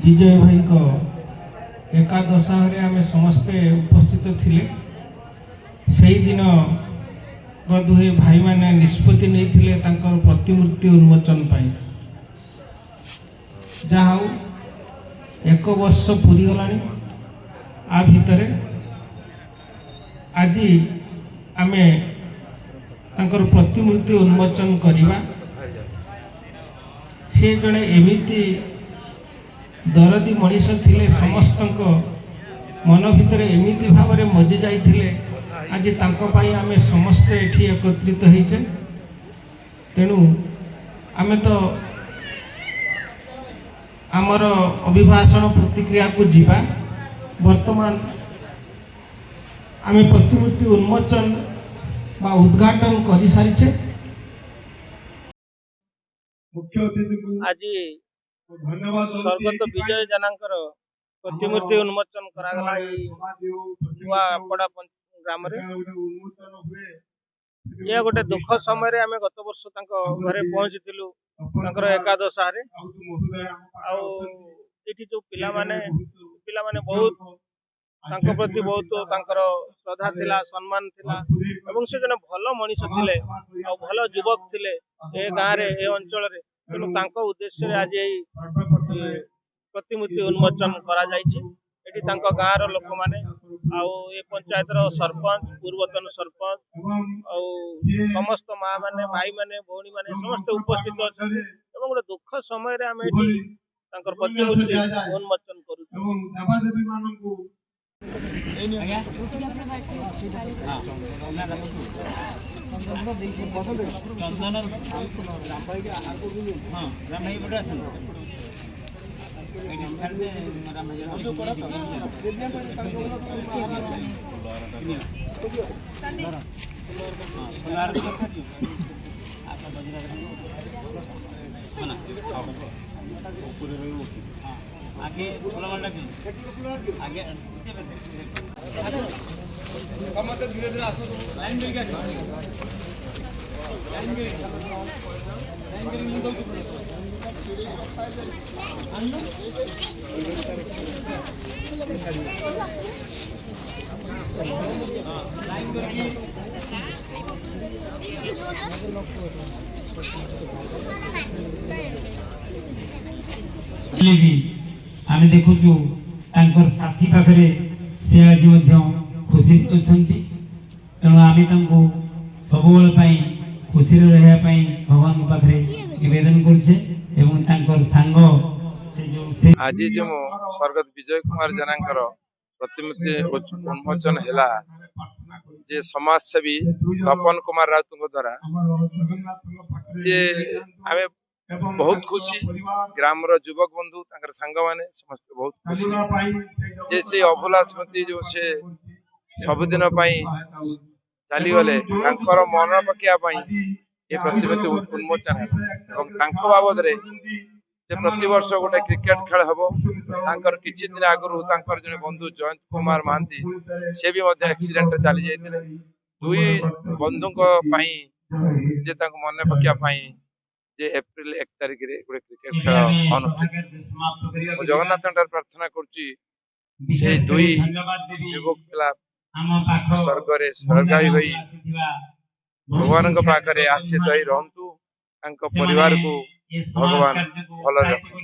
विजय भाई को एकादशारे आम समस्ते उपस्थित थिले। से दिन बधुए भाई माने निष्पत्ति नहीं प्रतिमूर्ति उन्मोचन पाई। जहा एक वर्ष पूरी गलानी आ भितर आज आमे तांकर प्रतिमूर्ति उन्मोचन करिबा। से जड़े एमिति दरदी मनीष थिले, समस्त मन भितर एमिति भाव में मजी जाइथिले। आज तांको पाई आमे समस्ते एठी एकत्रित होइचे। तेणु आमे तो आमर अभिभाषण प्रतिक्रिया को जीवा। वर्तमान आमे प्रतिमूर्ति उन्मोचन बा उद्घाटन कर सारी। मुख्य अतिथि आज धन्यवाद स्वर्गत विजय जनांकर प्रतिमूर्ति उन्मोचन करागला नुआपड़ा ग्राम रे। ये गोटे दुख समय रे आमे गत वर्ष तांको घरे पहुंचीलु तांकर एकादशारे। आउ एठी जो पिला माने बहुत तांको प्रति बहुत तांकर श्रद्धा थिला, सम्मान थिला एवं से जने भलो मनीष थिले आ भलो युवक थिले ए गां रे ए अंचल रे। तेणु तांको उद्देश्य रे आज एई प्रतिमूर्ति उन्मोचन करा जायछि। एठी तांको गां रो लोक माने आउ ए पंचायत रो सरपंच, पूर्वतन सरपंच आउ समस्त मां माने, भाई माने, भौणी माने समस्त उपस्थित अछन एवं गोटे दुख समय रे हम एठी तांकर प्रतिमूर्ति उन्मोचन करू। एवं देवादेवी माननकु आगे आगे मत धीरे धीरे आसो लाइन करके आसो लाइन करके नहीं दो अन्नो लाइन करके आम देखु साथी पाखे से आज खुशी अच्छा। तेणु आम सब खुशी रहा भगवान पाखे निवेदन कर सांग आज जो स्वर्गत विजय कुमार जनांकर प्रतिमूर्ति उन्मोचन है जे समाजसेवी तपन कुमार राउत द्वारा जे आम बहुत खुशी। ग्राम युवक बंधु सांग माने समस्त बहुत खुशी जे से अभुला स्मृति जो से सबुदिन चली गले मन पकिया ये प्रतिमूर्ति उन्मोचन है। बाबद प्रति वर्ष गोटे क्रिकेट खेल हम किछि दिन आगु जने बंधु जयंत कुमार महांती से भी एक्सीडेंट चली जाते। दुई बंधु जे मन पकिया जे एप्रिल 1 तारिख रे गोटे क्रिकेट खेल अनुष्ठित। जगन्नाथ प्रार्थना करुच्ची दुई युवक पिला स्वर्ग स्वर्गायी होई भगवान पाखे आश्रित रही रहतु। परिवार को भगवान भल रखु।